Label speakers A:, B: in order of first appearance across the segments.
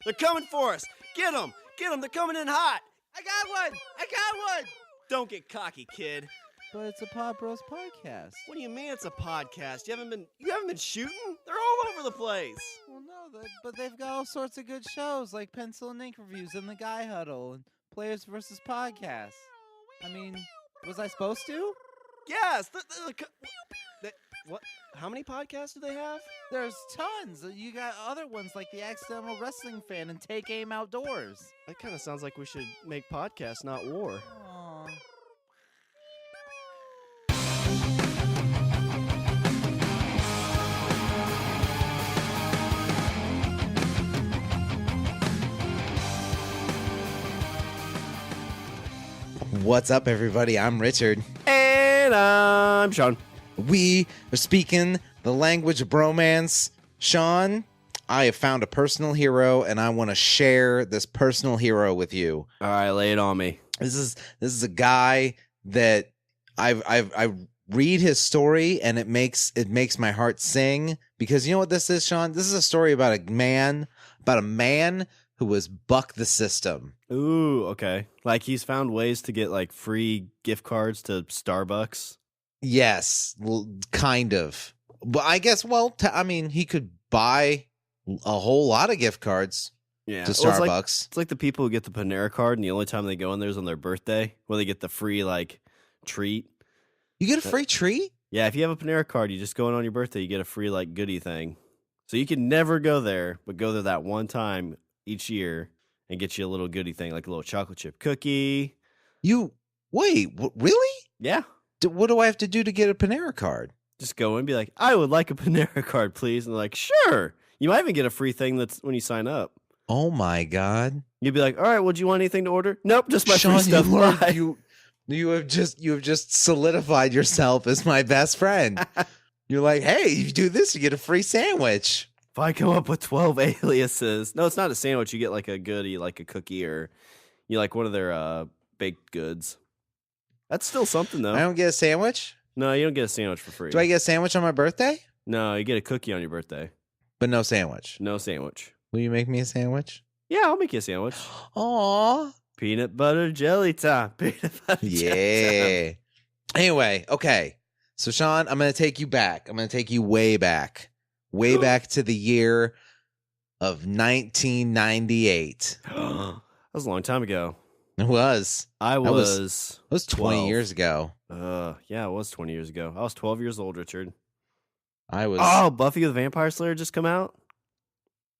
A: They're coming for us. Get them. Get them. They're coming in hot.
B: I got one!
A: Don't get cocky, kid.
B: But it's a Pod Bros podcast.
A: What do you mean it's a podcast? You haven't been shooting? They're all over the place.
B: Well, no, but they've got all sorts of good shows like Pencil and Ink Reviews and The Guy Huddle and Players vs. Podcasts. I mean, was I supposed to?
A: Yes. What? How many podcasts do they have?
B: There's tons. You got other ones like The Accidental Wrestling Fan and Take Aim Outdoors.
A: That kind of sounds like we should make podcasts, not war.
B: Aww.
C: What's up, everybody? I'm Richard.
A: And I'm Sean.
C: We are speaking the language of bromance. Sean, I have found a personal hero, and I want to share this personal hero with you.
A: All right, lay it on me.
C: This is a guy that I read his story, and it makes my heart sing, because you know what this is, Sean? This is a story about a man who was buck the system.
A: Ooh, okay. Like he's found ways to get like free gift cards to Starbucks.
C: Yes, kind of. But I guess, he could buy a whole lot of gift cards to Starbucks.
A: It's like the people who get the Panera card, and the only time they go in there is on their birthday, where they get the free like treat.
C: You get a free treat?
A: Yeah, if you have a Panera card, you just go in on your birthday, you get a free like goodie thing. So you can never go there, but go there that one time each year and get you a little goodie thing, like a little chocolate chip cookie.
C: Really?
A: Yeah.
C: What do I have to do to get a Panera card?
A: Just go in and be like, I would like a Panera card, please. And they're like, sure. You might even get a free thing that's when you sign up.
C: Oh, my God.
A: You'd be like, all right, well, do you want anything to order? Nope, just my
C: Sean,
A: free stuff.
C: You have just solidified yourself as my best friend. You're like, hey, you do this, you get a free sandwich.
A: If I come up with 12 aliases. No, it's not a sandwich. You get like a goodie, like a cookie, or you like one of their baked goods. That's still something, though.
C: I don't get a sandwich?
A: No, you don't get a sandwich for free.
C: Do I get a sandwich on my birthday?
A: No, you get a cookie on your birthday.
C: But no sandwich.
A: No sandwich.
C: Will you make me a sandwich?
A: Yeah, I'll make you a sandwich.
C: Aw.
A: Peanut butter jelly time. Peanut butter jelly time.
C: Anyway, okay. So, Sean, I'm going to take you back. I'm going to take you way back. Way back to the year of 1998.
A: That was a long time ago.
C: It was.
A: It was
C: 20 years ago.
A: Yeah, it was 20 years ago. I was 12 years old, Richard.
C: Oh,
A: Buffy the Vampire Slayer just come out?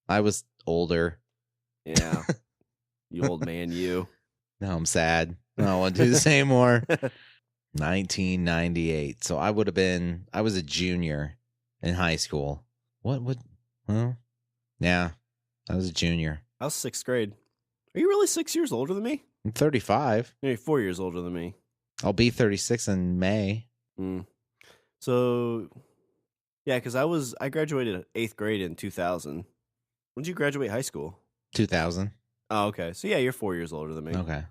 C: I was older.
A: Yeah. You old man, you.
C: Now I'm sad. I don't want to do this anymore. 1998. So I was a junior in high school. Yeah, I was a junior.
A: I was 6th grade. Are you really 6 years older than me?
C: I'm 35.
A: You're 4 years older than me.
C: I'll be 36 in May.
A: So, yeah, because I graduated 8th grade in 2000. When did you graduate high school?
C: 2000.
A: Oh, okay. So, yeah, you're 4 years older than me.
C: Okay.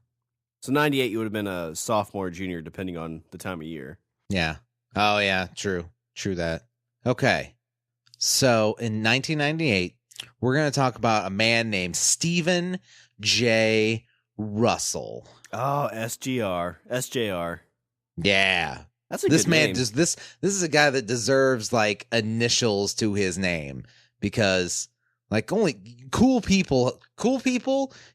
A: So, 98, you would have been a sophomore, junior, depending on the time of year.
C: Yeah. Oh, yeah. True that. Okay. So, in 1998, we're going to talk about a man named Stephen J. Russell.
A: Oh, SJR.
C: Yeah.
A: That's a
C: this
A: good
C: man
A: name.
C: This is a guy that deserves like initials to his name, because like only cool people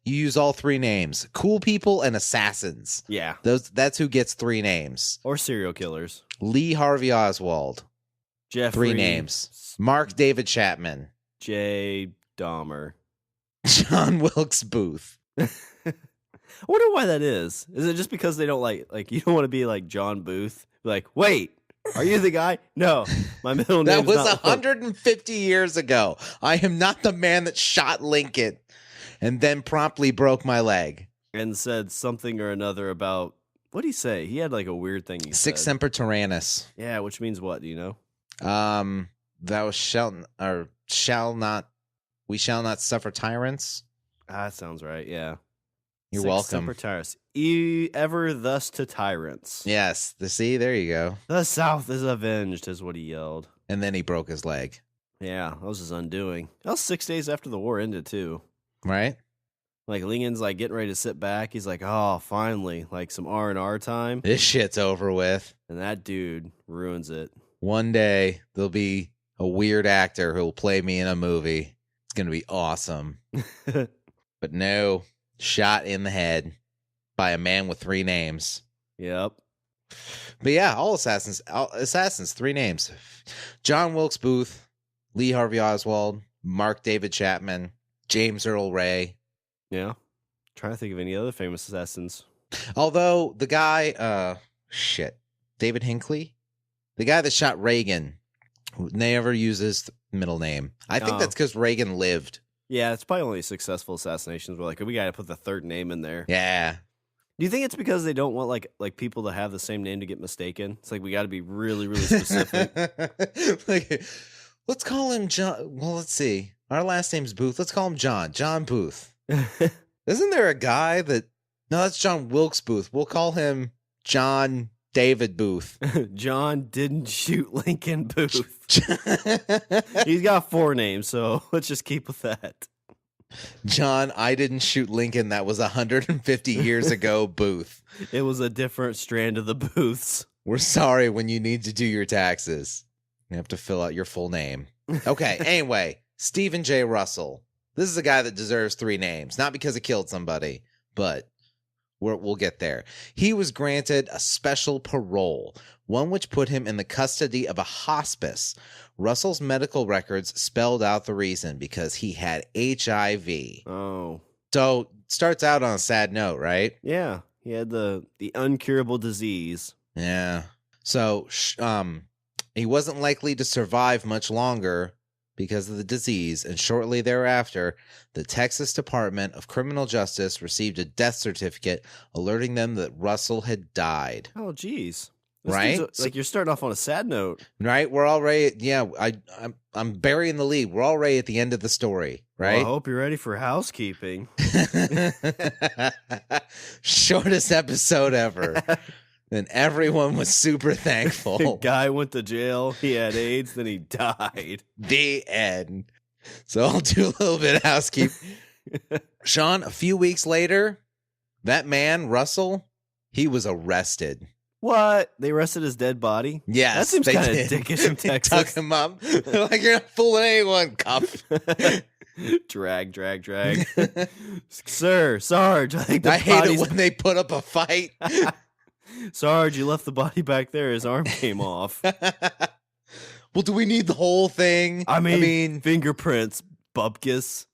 C: you use all three names. Cool people and assassins.
A: Yeah.
C: That's who gets three names.
A: Or serial killers.
C: Lee Harvey Oswald.
A: Jeffrey.
C: 3 names. Mark David Chapman.
A: J. Dahmer.
C: John Wilkes Booth.
A: I wonder why that is. Is it just because they don't like you don't want to be like John Booth? Like, wait, are you the guy? No, my middle name.
C: That was 150 years ago. I am not the man that shot Lincoln and then promptly broke my leg.
A: And said something or another about, what did he say? He had like a weird thing he
C: Sic
A: said.
C: semper tyrannis.
A: Yeah, which means what? Do you know?
C: Thou shall not. We shall not suffer tyrants.
A: That sounds right. Yeah.
C: You're
A: Sic
C: welcome.
A: semper tyrannis. Ever thus to tyrants.
C: Yes. There you go.
A: The South is avenged, is what he yelled.
C: And then he broke his leg.
A: Yeah, that was his undoing. That was 6 days after the war ended, too.
C: Right?
A: Like Lincoln's like getting ready to sit back. He's like, oh, finally, like some R&R time.
C: This shit's over with.
A: And that dude ruins it.
C: One day there'll be a weird actor who'll play me in a movie. It's going to be awesome. But no, shot in the head by a man with 3 names.
A: Yep.
C: But yeah, all assassins, 3 names. John Wilkes Booth, Lee Harvey Oswald, Mark David Chapman, James Earl Ray.
A: Yeah. Trying to think of any other famous assassins.
C: Although the guy, David Hinckley, the guy that shot Reagan, never uses middle name. I think that's because Reagan lived.
A: Yeah, it's probably only successful assassinations. We're like, we got to put the 3rd name in there.
C: Yeah.
A: Do you think it's because they don't want like people to have the same name to get mistaken? It's like we got to be really, really specific.
C: Like, let's call him John. Well, let's see. Our last name's Booth. Let's call him John. John Booth. Isn't there a guy that... No, that's John Wilkes Booth. We'll call him John David Booth.
A: John didn't shoot Lincoln Booth. He's got 4 names, so let's just keep with that.
C: John, I didn't shoot Lincoln. That was 150 years ago, Booth.
A: It was a different strand of the Booths.
C: We're sorry when you need to do your taxes. You have to fill out your full name. Okay, anyway, Stephen J. Russell. This is a guy that deserves 3 names. Not because he killed somebody, but we'll get there. He was granted a special parole, one which put him in the custody of a hospice. Russell's medical records spelled out the reason, because he had HIV.
A: Oh.
C: So, starts out on a sad note, right?
A: Yeah, he had the uncurable disease.
C: Yeah. So, he wasn't likely to survive much longer because of the disease, and shortly thereafter, the Texas Department of Criminal Justice received a death certificate alerting them that Russell had died.
A: Oh, geez.
C: Right?
A: Like you're starting off on a sad note.
C: Right? We're already, I'm burying the lead. We're already at the end of the story, right?
A: Well, I hope you're ready for housekeeping.
C: Shortest episode ever. And everyone was super thankful.
A: Guy went to jail. He had AIDS. Then he died.
C: The end. So I'll do a little bit of housekeeping. Sean, a few weeks later, that man, Russell, he was arrested.
A: What? They arrested his dead body?
C: Yes,
A: that seems kind of dickish in
C: They
A: Texas.
C: took him up. They're like, you're not fooling anyone, cuff.
A: drag. Sir, Sarge, I think the
C: I hate
A: body's...
C: it when they put up a fight.
A: Sarge, you left the body back there. His arm came off.
C: Well, do we need the whole thing?
A: I mean fingerprints, bupkis.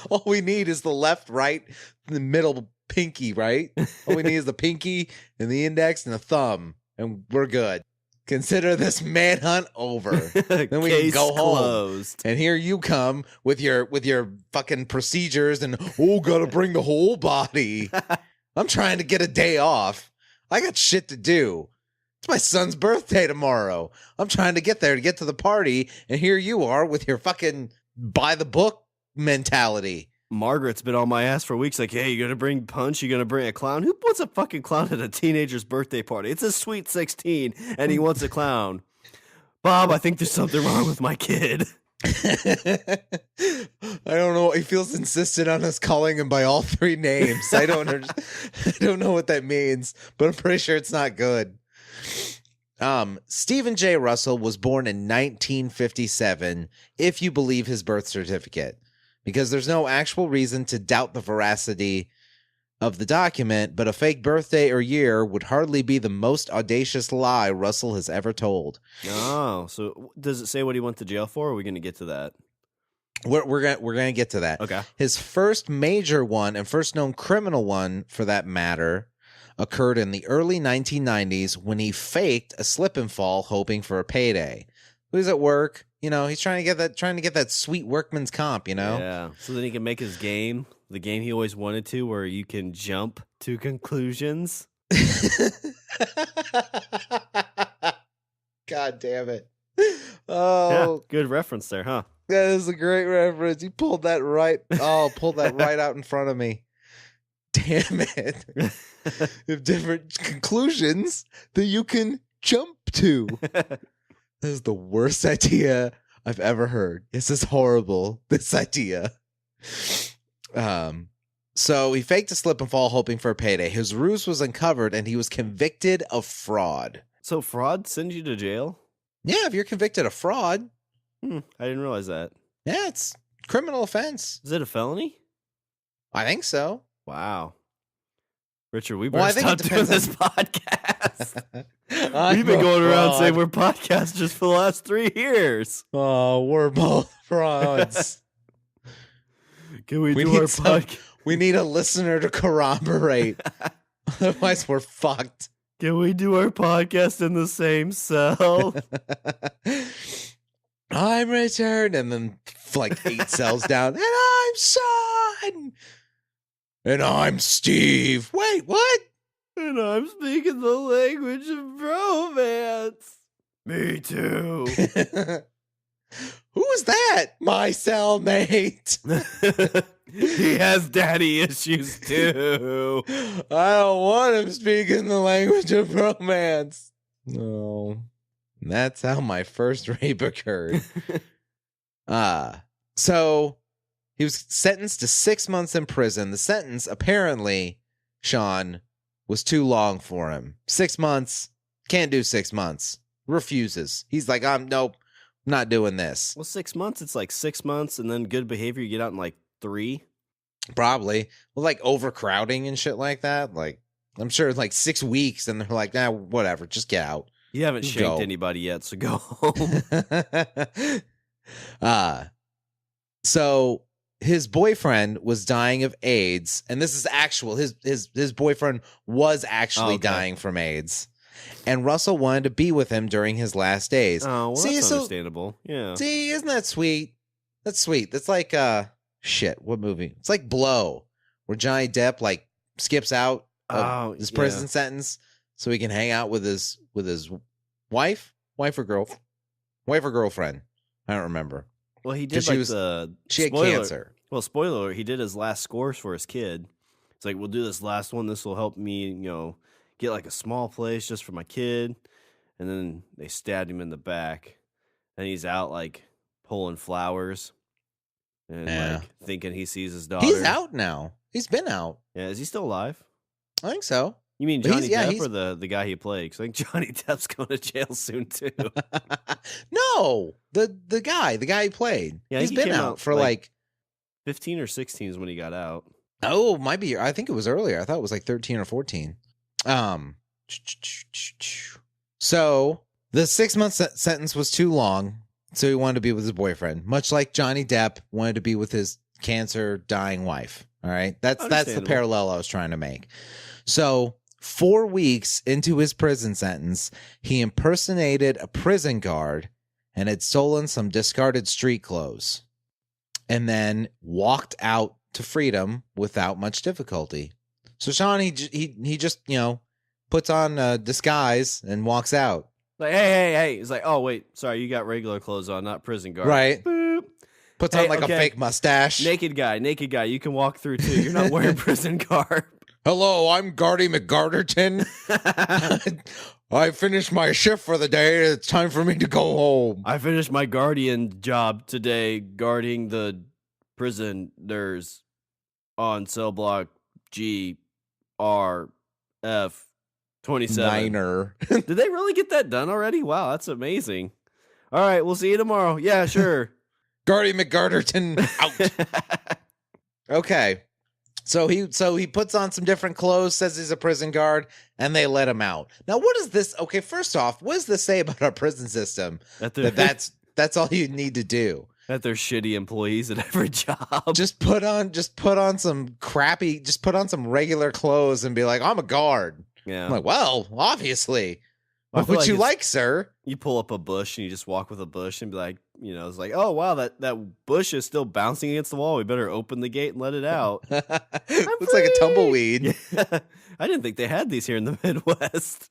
C: All we need is the left, right, and the middle pinky, right? All we need is the pinky and the index and the thumb, and we're good. Consider this manhunt over. Then we can go home.
A: Closed.
C: And here you come with your fucking procedures and gotta bring the whole body. I'm trying to get a day off. I got shit to do. It's my son's birthday tomorrow. I'm trying to get there to get to the party, and here you are with your fucking by the book mentality.
A: Margaret's been on my ass for weeks. Like, hey, you gonna bring punch? You gonna bring a clown? Who puts a fucking clown at a teenager's birthday party? It's a sweet 16, and he wants a clown. Bob, I think there's something wrong with my kid.
C: I don't know. He feels insistent on us calling him by all 3 names. I don't know what that means, but I'm pretty sure it's not good. Stephen J. Russell was born in 1957, if you believe his birth certificate, because there's no actual reason to doubt the veracity of the document, but a fake birthday or year would hardly be the most audacious lie Russell has ever told.
A: Oh, so does it say what he went to jail for? Or are we going to get to that?
C: We're gonna get to that.
A: Okay.
C: His first major one, and first known criminal one for that matter, occurred in the early 1990s when he faked a slip and fall hoping for a payday. He was at work, he's trying to get that sweet workman's comp,
A: Yeah. So then he can make his game, the game he always wanted to, where you can jump to conclusions.
C: God damn it.
A: Yeah, good reference there, huh?
C: That is a great reference. You pulled that right out in front of me. Damn it. You have different conclusions that you can jump to. This is the worst idea I've ever heard. This is horrible, this idea. So he faked a slip and fall, hoping for a payday. His ruse was uncovered, and he was convicted of fraud.
A: So fraud sends you to jail?
C: Yeah, if you're convicted of fraud.
A: I didn't realize that.
C: Yeah, it's criminal offense.
A: Is it a felony?
C: I think so.
A: Wow. Richard, we
C: Well, I
A: better
C: think it
A: stop doing
C: depends
A: this podcast.
C: I'm
A: We've been
C: a
A: going around
C: fraud.
A: saying we're podcasters for the last 3 years.
C: Oh, we're both frauds.
A: Can we
C: We
A: do
C: need
A: our
C: some-
A: podcast?
C: We need a listener to corroborate. Otherwise, we're fucked.
A: Can we do our podcast in the same cell?
C: I'm Richard. And then like 8 cells down. And I'm Sean. And I'm Steve. Wait, what?
A: And I'm speaking the language of bromance. Me too.
C: Who's that? My cellmate.
A: He has daddy issues too.
C: I don't want him speaking the language of romance. No. That's how my first rape occurred. So he was sentenced to 6 months in prison. The sentence, apparently, Sean, was too long for him. 6 months. Can't do 6 months. Refuses. He's like, nope, not doing this.
A: Well, 6 months, it's like 6 months, and then good behavior, you get out in like 3.
C: Probably. Well, like overcrowding and shit like that. Like, I'm sure it's like 6 weeks, and they're like, nah, whatever, just get out.
A: You haven't
C: Just
A: shanked
C: go.
A: anybody yet, so go home.
C: So his boyfriend was dying of AIDS, and this is actual. His boyfriend was actually
A: Okay.
C: dying from AIDS, and Russell wanted to be with him during his last days.
A: Oh, well,
C: See,
A: that's
C: so-
A: understandable. Yeah.
C: See, isn't that sweet? That's sweet. That's like shit. What movie? It's like Blow, where Johnny Depp like skips out of his prison sentence so he can hang out with his wife or girlfriend. I don't remember.
A: Well, he
C: 'Cause
A: did
C: she
A: like
C: was-
A: the
C: She had
A: spoiler-
C: cancer.
A: Well, spoiler alert, he did his last scores for his kid. It's like, we'll do this last one. This will help me, get like a small place just for my kid. And then they stabbed him in the back. And he's out like pulling flowers and
C: Yeah.
A: like thinking he sees his daughter.
C: He's out now. He's been out.
A: Yeah, is he still alive?
C: I think so.
A: You mean
C: But he's-
A: Johnny
C: yeah,
A: Depp
C: he's-
A: or the guy he played? Because I think Johnny Depp's going to jail soon too.
C: No, the guy he played.
A: Yeah,
C: He's
A: he
C: been
A: came
C: out
A: out,
C: for
A: like- 15 or 16 is when he got out.
C: oh, might be. I think it was earlier. I thought it was like 13 or 14. So the 6 month sentence was too long, so he wanted to be with his boyfriend, much like Johnny Depp wanted to be with his cancer dying wife. All right, that's the
A: Understandable.
C: parallel I was trying to make. So 4 weeks into his prison sentence, he impersonated a prison guard and had stolen some discarded street clothes, and then walked out to freedom without much difficulty. So Sean, he just puts on a disguise and walks out.
A: Like, hey. He's like, oh, wait, sorry, you got regular clothes on, not prison guard.
C: Right.
A: Boop.
C: Puts
A: Hey,
C: on like
A: okay.
C: a fake mustache.
A: Naked guy, you can walk through too. You're not wearing prison garb.
C: Hello, I'm Gardy McGarderton. I finished my shift for the day. It's time for me to go home.
A: I finished my guardian job today, guarding the prisoners on cell block GRF 27.
C: Niner.
A: Did they really get that done already? Wow, that's amazing. All right, we'll see you tomorrow. Yeah, sure.
C: Gardy McGarderton out. Okay. So he puts on some different clothes, says he's a prison guard, and they let him out. Now, what is this? Okay, first off, what does this say about our prison system? That's all you need to do.
A: That they're shitty employees at every job.
C: Just put on some regular clothes and be like, I'm a guard.
A: Yeah.
C: I'm like, well, obviously.
A: I
C: What
A: feel
C: would
A: like
C: you
A: it's-
C: like, sir?
A: You pull up a bush and you just walk with a bush and be like, it's like, oh, wow, that bush is still bouncing against the wall. We better open the gate and let it out.
C: Looks like a
A: free.
C: tumbleweed.
A: Yeah. I didn't think they had these here in the Midwest.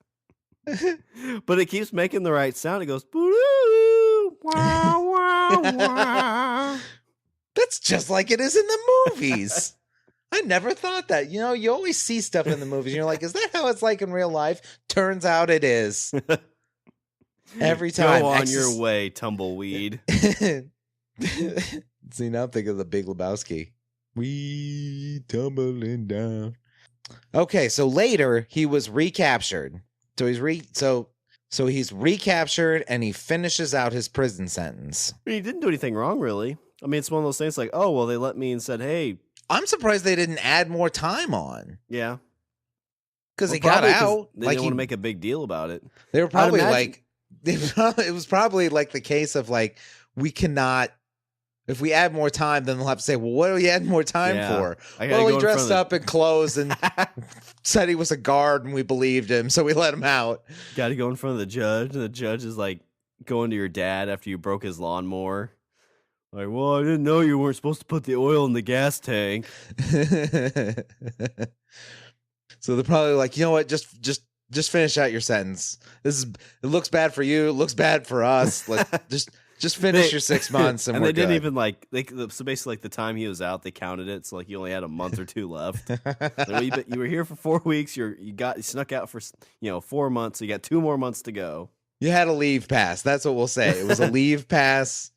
A: But it keeps making the right sound. It goes, boo, wow, wow, wow.
C: That's just like it is in the movies. I never thought that. You always see stuff in the movies and you're like, is that how it's like in real life? Turns out it is. Every time.
A: Go on your way, tumbleweed.
C: See, now I'm thinking of the Big Lebowski. We tumbling down. Okay, so later he was recaptured. So he's recaptured and he finishes out his prison sentence.
A: He didn't do anything wrong, really. I mean, it's one of those things like, oh, well, they let me and said, hey.
C: I'm surprised they didn't add more time on.
A: Yeah.
C: Because he got out.
A: They didn't want to make a big deal about it.
C: They were probably like, it was probably like the case of like, we cannot, if we add more time, then they'll have to say, well, what do we add more time for? Well, he dressed up in clothes and said he was a guard and we believed him, so we let him out.
A: Got to go in front of the judge, and the judge is like going to your dad after you broke his lawnmower. Like, well, I didn't know you weren't supposed to put the oil in the gas tank.
C: So they're probably like, you know what, just finish out your sentence. It looks bad for you, it looks bad for us. Like just finish your 6 months and we're
A: they didn't
C: good.
A: even like so basically like the time he was out, they counted it. So like you only had a month or two left. Like, you were here for 4 weeks, you snuck out for 4 months, so you got 2 more months to go.
C: You had a leave pass. That's what we'll say. It was a leave pass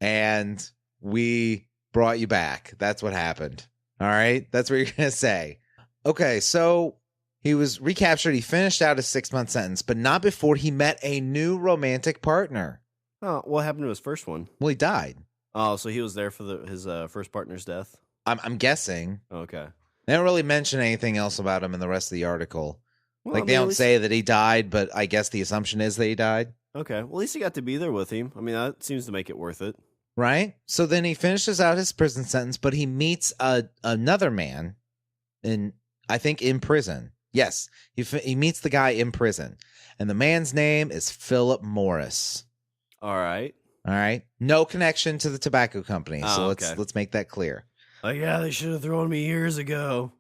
C: and we brought you back. That's what happened. All right? That's what you're going to say. Okay, so he was recaptured. He finished out his 6-month sentence, but not before he met a new romantic partner.
A: Oh, what happened to his first one?
C: Well, he died.
A: Oh, so he was there for his first partner's death?
C: I'm guessing.
A: Okay.
C: They don't really mention anything else about him in the rest of the article.
A: Well,
C: like, they don't say that he died, but I guess the assumption is that he died.
A: Okay. Well, at least he got to be there with him. I mean, that seems to make it worth it.
C: Right? So then he finishes out his prison sentence, but he meets another man I think in prison. Yes, he meets the guy in prison. And the man's name is Phillip Morris.
A: All right.
C: No connection to the tobacco company. So
A: okay.
C: let's make that clear.
A: Like, yeah, they should have thrown me years ago.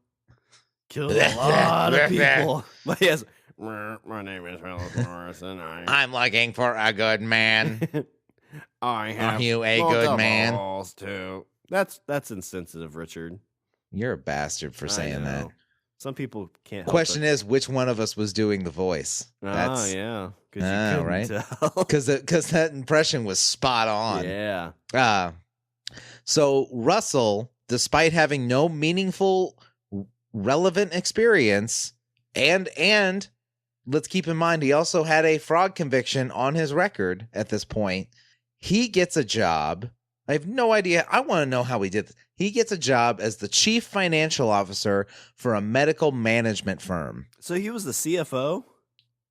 A: Killed a lot of people. But yes, my name is Phillip Morris, and
C: I'm looking for a good man.
A: I have
C: Are you a good man?
A: Too. That's insensitive, Richard.
C: You're a bastard for saying that.
A: Some people can't.
C: Question is, which one of us was doing the voice?
A: Yeah. Right.
C: Because that impression was spot on.
A: Yeah.
C: So Russell, despite having no meaningful, relevant experience, and let's keep in mind he also had a fraud conviction on his record at this point. He gets a job. I have no idea. I want to know how he did this. He gets a job as the chief financial officer for a medical management firm.
A: So he was the CFO?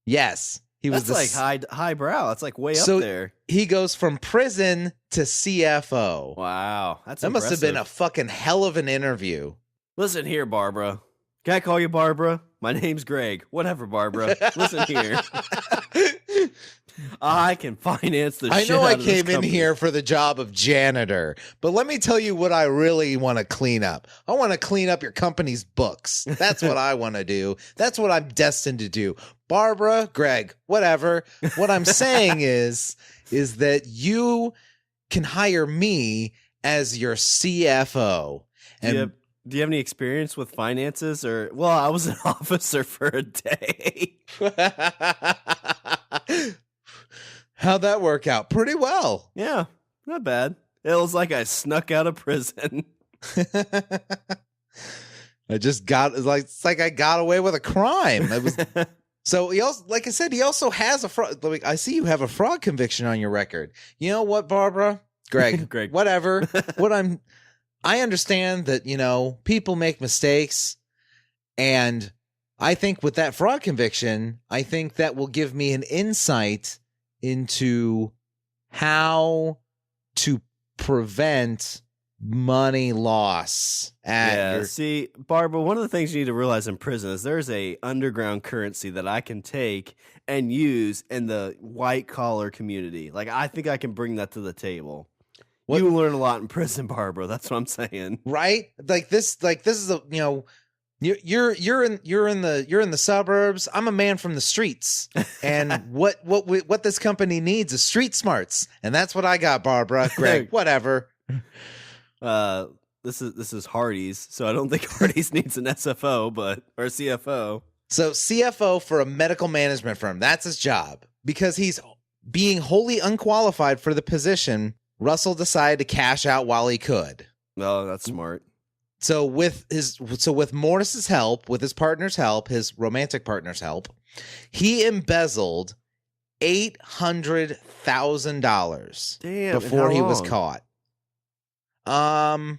C: Yes.
A: That's like highbrow. That's like way up there.
C: He goes from prison to CFO.
A: Wow. That's
C: That
A: impressive.
C: must have been a fucking hell of an interview.
A: Listen here, Barbara. Can I call you Barbara? My name's Greg. Whatever, Barbara. Listen here. I can finance the shit
C: I know
A: out
C: I
A: of this
C: came in
A: company.
C: here for the job of janitor, but let me tell you what I really want to clean up. I want to clean up your company's books. That's what I want to do. That's what I'm destined to do. Barbara, Greg, whatever. What I'm saying is that you can hire me as your CFO. And
A: Do you have any experience with finances? Well, I was an officer for a day.
C: How'd that work out? Pretty well.
A: Yeah, not bad. It was like I snuck out of prison.
C: It's like I got away with a crime. It was so he also, like I said, he also has a fraud. I see you have a fraud conviction on your record. You know what, Barbara? Greg, whatever. I understand that, people make mistakes, and I think with that fraud conviction, I think that will give me an insight into how to prevent money loss.
A: See, Barbara, one of the things you need to realize in prison is there's a underground currency that I can take and use in the white collar community. Like, I think I can bring that to the table. You learn a lot in prison, Barbara. That's what I'm saying.
C: Right? This is a you're in the suburbs. I'm a man from the streets, and what this company needs is street smarts, and that's what I got, Barbara. Greg, whatever.
A: This is Hardee's, so I don't think Hardee's needs an SFO, or CFO.
C: So CFO for a medical management firm. That's his job. Because he's being wholly unqualified for the position, Russell decided to cash out while he could.
A: Oh, that's smart.
C: with Morris's help, with his partner's help, his romantic partner's help, he embezzled $800,000 before he was caught.
A: Doesn't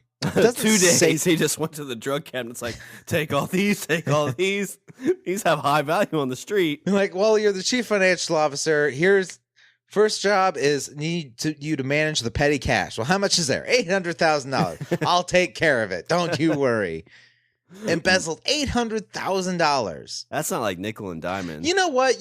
A: 2 days. He just went to the drug cabinet. It's like, take all these, take all these. These have high value on the street.
C: Like, well, you're the chief financial officer. Here's first job is you to manage the petty cash. Well, how much is there? $800,000. I'll take care of it. Don't you worry. Embezzled $800,000.
A: That's not like nickel and diamond.
C: You know what?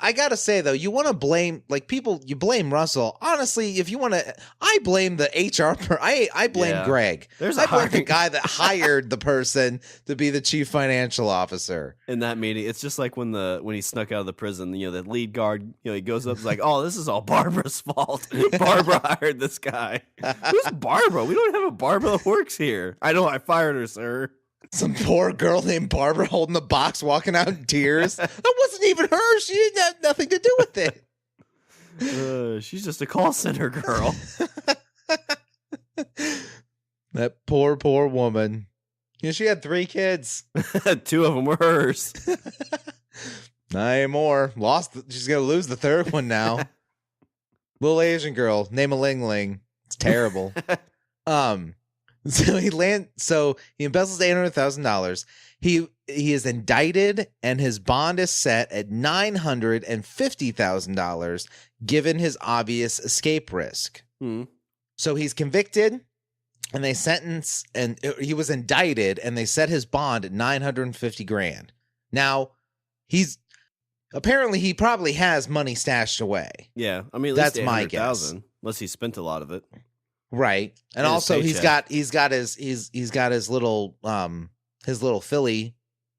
C: I gotta say though, you want to blame people. You blame Russell. Honestly, if you want to, I blame the HR. I blame Greg. I blame the guy that hired the person to be the chief financial officer
A: in that meeting. It's just like when he snuck out of the prison. The lead guard. He goes up, and is like, "Oh, this is all Barbara's fault. Barbara hired this guy. Who's Barbara? We don't have a Barbara that works here. I know. I fired her, sir."
C: Some poor girl named Barbara holding the box, walking out in tears. That wasn't even her. She didn't have nothing to do with
A: it. She's just a call center girl.
C: That poor woman. She had 3 kids.
A: 2 of them were hers.
C: Not anymore. She's going to lose the 3rd one now. Little Asian girl, name a Ling Ling. It's terrible. So he embezzles $800,000. He is indicted and his bond is set at $950,000 given his obvious escape risk. So he's convicted and he was indicted and they set his bond at $950,000. Now, he probably has money stashed away.
A: Yeah. I mean, at least that's my guess. Unless he spent a lot of it.
C: Right. And also he's got his little Philly,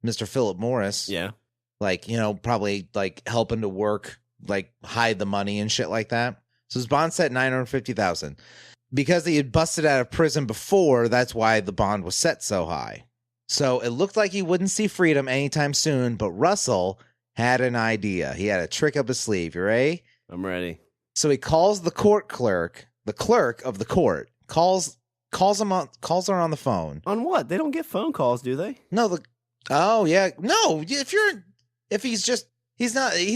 C: Mr. Phillip Morris.
A: Yeah.
C: Like, probably like helping to work, like hide the money and shit like that. So his bond set $950,000. Because he had busted out of prison before, that's why the bond was set so high. So it looked like he wouldn't see freedom anytime soon, but Russell had an idea. He had a trick up his sleeve. You ready?
A: I'm ready. So
C: he calls the court clerk. The clerk of the court calls her on the phone.
A: On what? They don't get phone calls, do they?
C: No. Oh yeah. No. He's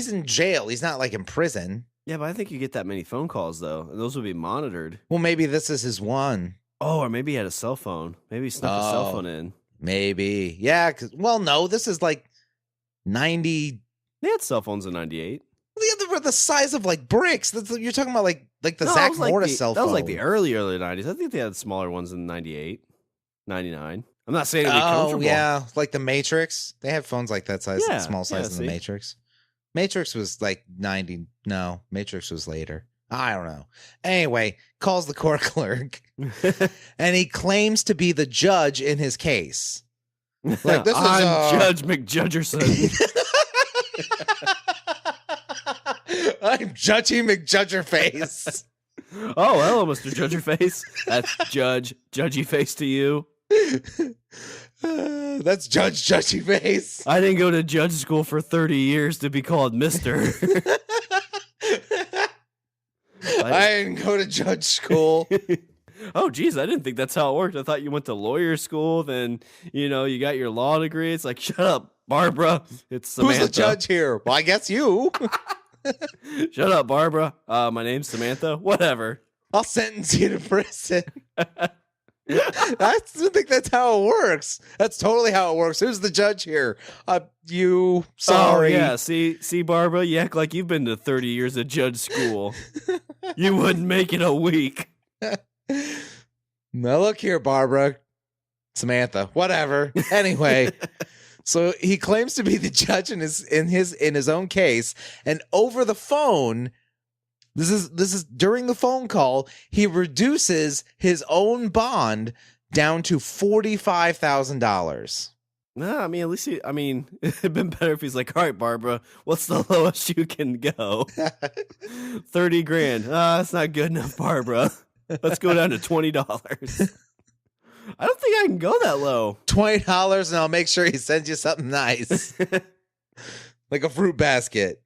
C: in jail. He's not like in prison.
A: Yeah, but I think you get that many phone calls though, and those would be monitored.
C: Well, maybe this is his one.
A: Oh, or maybe he had a cell phone. Maybe he snuck a cell phone in.
C: Maybe. Yeah. No. This is like 90.
A: They had cell phones in 98.
C: They were the size of like bricks. You're talking about like the Zach Morris cell phone.
A: That was like the early 90s. I think they had smaller ones in 98, 99. I'm not saying it'd be comfortable.
C: Oh, yeah. Like the Matrix. They had phones like that size, small size in the Matrix. Matrix was like 90. No, Matrix was later. I don't know. Anyway, calls the court clerk and he claims to be the judge in his case. Like this
A: I'm Judge McJudgerson.
C: I'm Judgy McJudgerface.
A: Oh, hello, Mr. Judgerface. That's Judgy Face to you.
C: That's Judge Judgy Face.
A: I didn't go to judge school for 30 years to be called Mr.
C: I didn't go to judge school.
A: Oh, geez, I didn't think that's how it worked. I thought you went to lawyer school, then, you got your law degree. It's like, shut up, Barbara. It's Samantha.
C: Who's the judge here? Well, I guess you.
A: Shut up, Barbara. My name's Samantha. Whatever.
C: I'll sentence you to prison. I don't think that's how it works. That's totally how it works. Who's the judge here? You. Sorry.
A: Oh, yeah. See, Barbara, you act like you've been to 30 years of judge school. You wouldn't make it a week.
C: Now look here, Barbara. Samantha. Whatever. Anyway. So he claims to be the judge in his own case, and over the phone, this is during the phone call, he reduces his own bond down to $45,000.
A: No, I mean at least it'd been better if he's like, all right, Barbara, what's the lowest you can go? 30 grand. That's not good enough, Barbara. Let's go down to $20. I don't think I can go that low.
C: $20 and I'll make sure he sends you something nice. Like a fruit basket.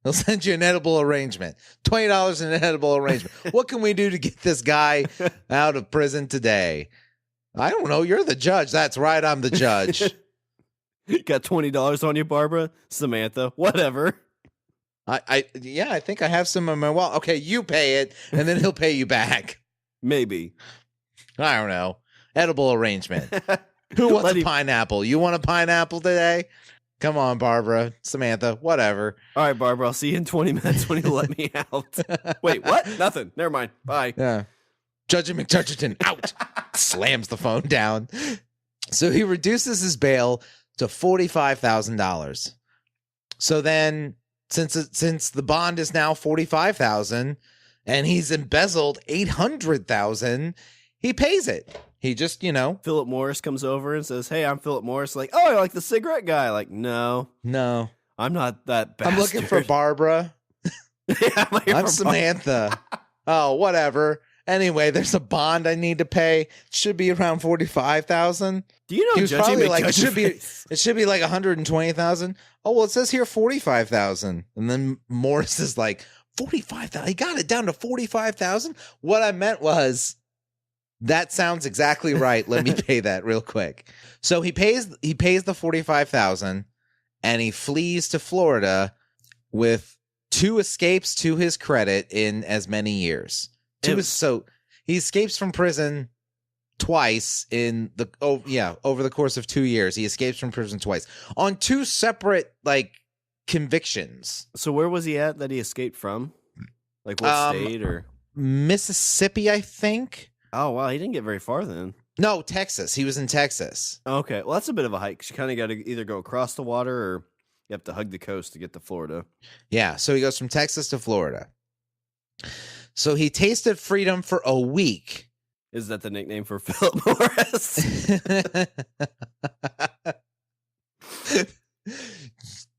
C: He'll send you an edible arrangement. $20 in an edible arrangement. What can we do to get this guy out of prison today? I don't know. You're the judge. That's right. I'm the judge.
A: Got $20 on you, Barbara? Samantha, whatever.
C: I think I have some in my wallet. Okay, you pay it, and then he'll pay you back.
A: Maybe.
C: I don't know. Edible arrangement. Who wants a pineapple? You want a pineapple today? Come on, Barbara, Samantha, whatever.
A: All right, Barbara, I'll see you in 20 minutes when you let me out. Wait, what? Nothing. Never mind. Bye.
C: Yeah. Judge McJudgerton out. Slams the phone down. So he reduces his bail to $45,000. So then, since the bond is now $45,000 and he's embezzled $800,000, he pays it. He just,
A: Phillip Morris comes over and says, "Hey, I'm Phillip Morris." Like, "Oh, you're like the cigarette guy." Like, no, I'm not that bastard.
C: I'm looking for Barbara.
A: Yeah,
C: I'm Samantha. Oh, whatever. Anyway, there's a bond I need to pay. It should be around $45,000.
A: Do you know?
C: He was probably like, it should be like $120,000. Oh well, it says here $45,000, and then Morris is like $45,000. He got it down to $45,000. What I meant was, that sounds exactly right. Let me pay that real quick. So he pays the $45,000, and he flees to Florida with 2 escapes to his credit in as many years. So he escapes from prison twice over the course of 2 years. He escapes from prison twice on 2 separate convictions.
A: So where was he at that he escaped from? Like what state or
C: Mississippi, I think.
A: Oh wow, he didn't get very far then.
C: No, Texas. He was in Texas.
A: Okay, well that's a bit of a hike. You kind of got to either go across the water or you have to hug the coast to get to Florida. Yeah,
C: so he goes from Texas to Florida. So he tasted freedom for a week.
A: Is that the nickname for Phillip Morris?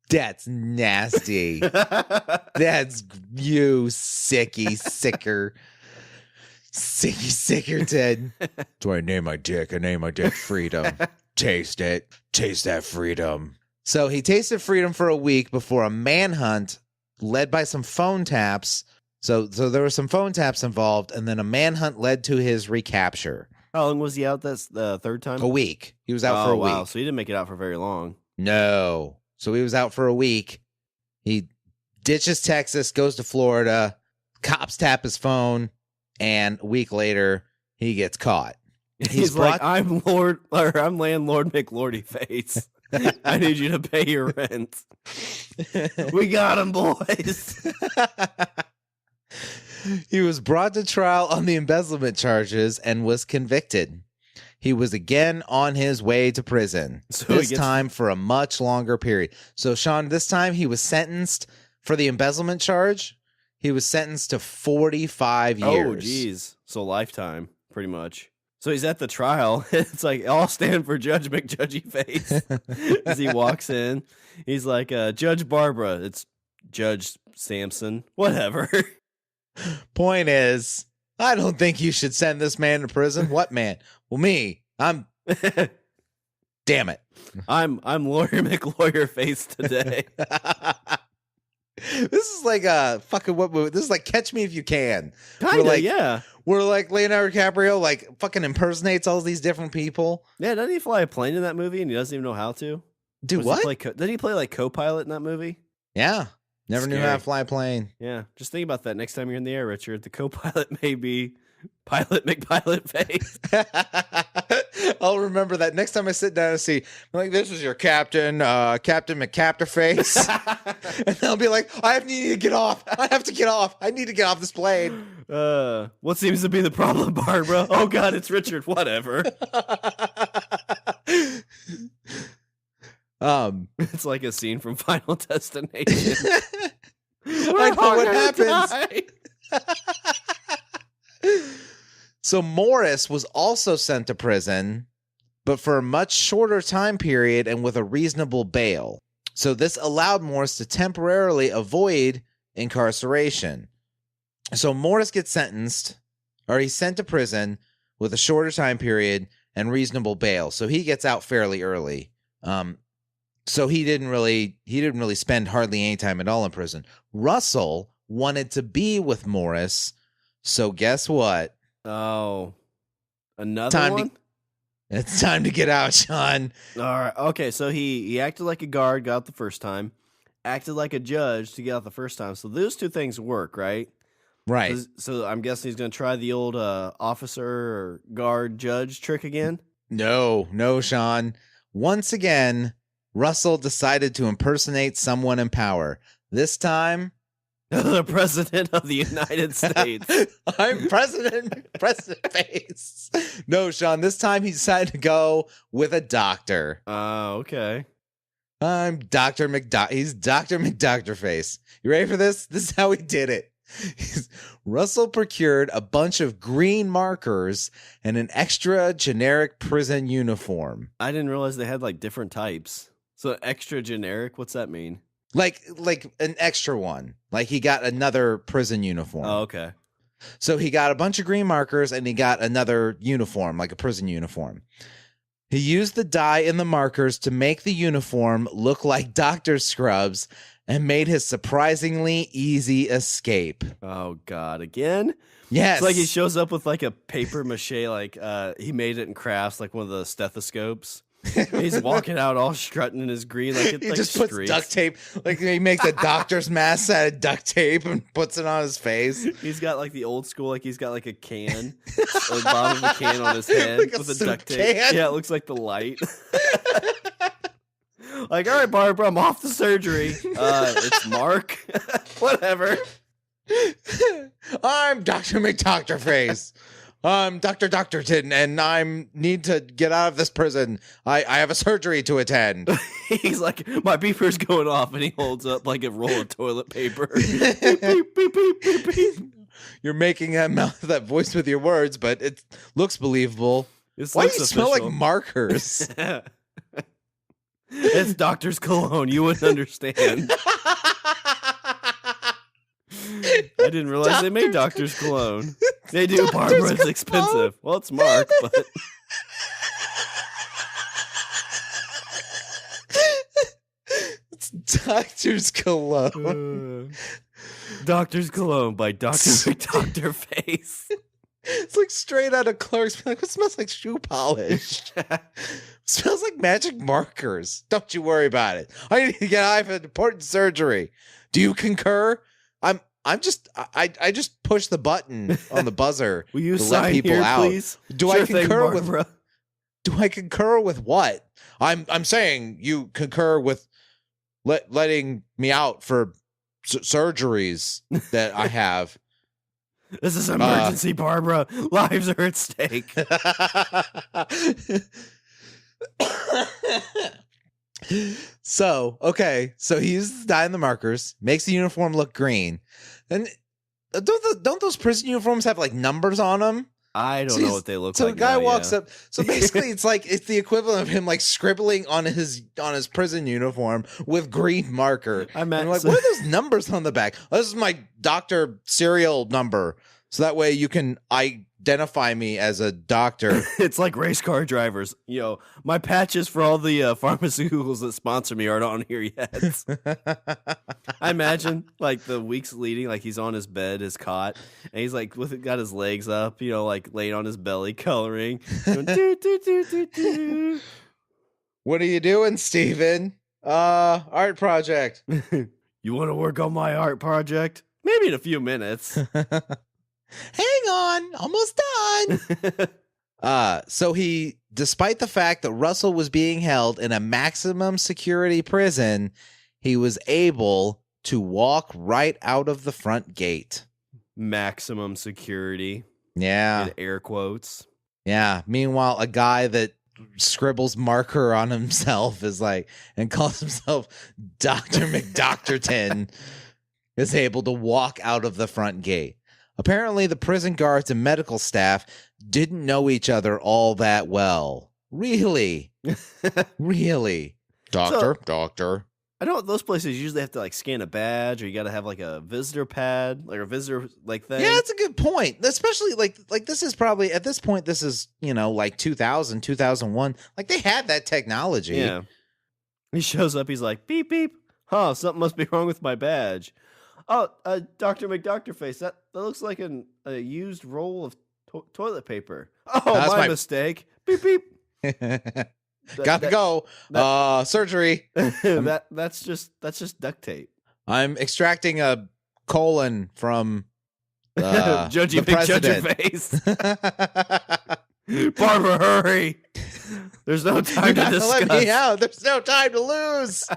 C: That's nasty. That's you, sicker. Sickerton. Do I name my dick? I name my dick Freedom. Taste it. Taste that freedom. So he tasted freedom for a week before a manhunt led by some phone taps. So there were some phone taps involved, and then a manhunt led to his recapture.
A: How long was he out? That's the third time?
C: A week. He was out for a week.
A: Wow. So he didn't make it out for very long.
C: No. So he was out for a week. He ditches Texas, goes to Florida. Cops tap his phone, and a week later, he gets caught.
A: He's like, I'm landlord McLordy Face. I need you to pay your rent. We got him, boys.
C: He was brought to trial on the embezzlement charges and was convicted. He was again on his way to prison, this time for a much longer period. So, Sean, this time he was sentenced for the embezzlement charge. He was sentenced to 45 years.
A: Oh, geez. So lifetime, pretty much. So he's at the trial. It's like, I'll stand for Judge McJudgy Face. As he walks in, he's like, Judge Barbara. It's Judge Sampson. Whatever.
C: Point is, I don't think you should send this man to prison. What man? Well, me. I'm. Damn it.
A: I'm Lawyer McLawyer Face today.
C: This is like a fucking what movie? This is like Catch Me If You Can.
A: Kinda, yeah.
C: We're like Leonardo DiCaprio, like fucking impersonates all these different people.
A: Yeah, doesn't he fly a plane in that movie and he doesn't even know how to?
C: Dude, what?
A: Did he play like co-pilot in that movie?
C: Yeah. Never knew how to fly a plane.
A: Yeah. Just think about that next time you're in the air, Richard. The co-pilot may be Pilot McPilot Face.
C: I'll remember that next time I sit down and see, I'm like, this is your captain, Captain McCaptor Face. And they'll be like, I need to get off. I have to get off. I need to get off this plane.
A: What seems to be the problem, Barbara? Oh, God, it's Richard. Whatever. It's like a scene from Final Destination.
C: I know what happens. So Morris was also sent to prison, but for a much shorter time period and with a reasonable bail. So this allowed Morris to temporarily avoid incarceration. So Morris gets sentenced, or he's sent to prison with a shorter time period and reasonable bail. So he gets out fairly early. So he didn't really spend hardly any time at all in prison. Russell wanted to be with Morris, so guess what?
A: Oh, another one?
C: It's time to get out, Sean.
A: All right. Okay, so he acted like a guard, got out the first time. Acted like a judge to get out the first time. So those two things work, right?
C: Right.
A: So I'm guessing he's going to try the old officer or guard judge trick again.
C: No, Sean. Once again, Russell decided to impersonate someone in power. This time,
A: The president of the United States.
C: I'm President Face. No, Sean, this time he decided to go with a doctor.
A: Okay.
C: I'm Dr. He's Dr. McDoctorface. You ready for this? This is how he did it. Russell procured a bunch of green markers and an extra generic prison uniform.
A: I didn't realize they had like different types. So extra generic, what's that mean?
C: Like an extra one. Like he got another prison uniform.
A: Oh, okay.
C: So he got a bunch of green markers and he got another uniform, like a prison uniform. He used the dye in the markers to make the uniform look like doctor scrubs and made his surprisingly easy escape.
A: Oh God, again?
C: Yes.
A: It's like he shows up with like a paper mache, like he made it in crafts, like one of the stethoscopes. He's walking out all strutting in his green, like it's
C: he
A: like
C: just
A: streaks.
C: puts duct tape, like he makes a doctor's mask out of duct tape and puts it on his face.
A: He's got like the old school, like he's got like a can, the bottom of a can on his head
C: Like a
A: with a
C: soup
A: duct tape.
C: can.
A: Yeah, it looks like the light. Like, all right, Barbara, I'm off the surgery. It's Mark. Whatever.
C: I'm Dr. McDoctorface. I'm Dr. Doctorton, and I need to get out of this prison. I have a surgery to attend.
A: He's like, my beeper's going off, and he holds up like a roll of toilet paper. Beep, beep, beep, beep, beep, beep.
C: You're making that voice with your words, but it looks believable.
A: This
C: Why do
A: looks
C: you smell like
A: official.
C: markers?
A: It's doctor's cologne. You wouldn't understand. I didn't realize they made doctor's cologne. They do, Barbara. It's
C: Cologne.
A: expensive. Well, it's Mark, but
C: It's doctor's cologne.
A: Doctor's Cologne by Dr. McDoctorface.
C: It's like straight out of Clerks. Like, it smells like shoe polish. Smells like magic markers. Don't you worry about it. I need to get out of an important surgery. Do you concur? I just push the button on the buzzer
A: Will you
C: to
A: sign
C: let people
A: here,
C: out.
A: please?
C: Do
A: Sure
C: I
A: thing,
C: concur with?
A: Barbara.
C: Do I concur with what? I'm saying you concur with letting me out for surgeries that I have.
A: This is an emergency, Barbara. Lives are at stake.
C: So he uses the dye in the markers, makes the uniform look green, and don't those prison uniforms have like numbers on them?
A: I don't know what they look
C: So
A: like.
C: the guy
A: now,
C: walks
A: yeah.
C: up. So basically, it's the equivalent of him like scribbling on his prison uniform with green marker.
A: I'm
C: like, what are those numbers on the back? Oh, this is my doctor serial number, so that way you can identify me as a doctor.
A: It's like race car drivers. Yo, my patches for all the pharmaceuticals that sponsor me aren't on here yet. I imagine like the weeks leading, like he's on his bed, his cot, and he's like got his legs up, like laying on his belly, coloring. Going, doo, doo, doo, doo, doo.
C: What are you doing, Steven? Art project.
A: You want to work on my art project? Maybe in a few minutes.
C: Hang on, almost done. So despite the fact that Russell was being held in a maximum security prison, he was able to walk right out of the front gate.
A: Maximum security.
C: Yeah.
A: In air quotes.
C: Yeah. Meanwhile, a guy that scribbles marker on himself and calls himself Dr. McDoctorton is able to walk out of the front gate. Apparently, the prison guards and medical staff didn't know each other all that well. Really? Really? Doctor.
A: I know those places usually have to like scan a badge, or you got to have like a visitor pad, like a visitor like thing.
C: Yeah, that's a good point. Especially like this is probably at this point, this is, like 2000, 2001. Like they had that technology.
A: Yeah. He shows up, he's like, beep, beep. Huh, something must be wrong with my badge. Oh, Dr. McDoctorface, that looks like a used roll of toilet paper. Oh,
C: That's
A: my
C: my-
A: mistake. Beep, beep.
C: Gotta go. Surgery.
A: That's just duct tape.
C: I'm extracting a colon from
A: Judgy
C: the president.
A: Judge your face. Barbara, hurry. There's no time to discuss.
C: Let me out. There's no time to lose.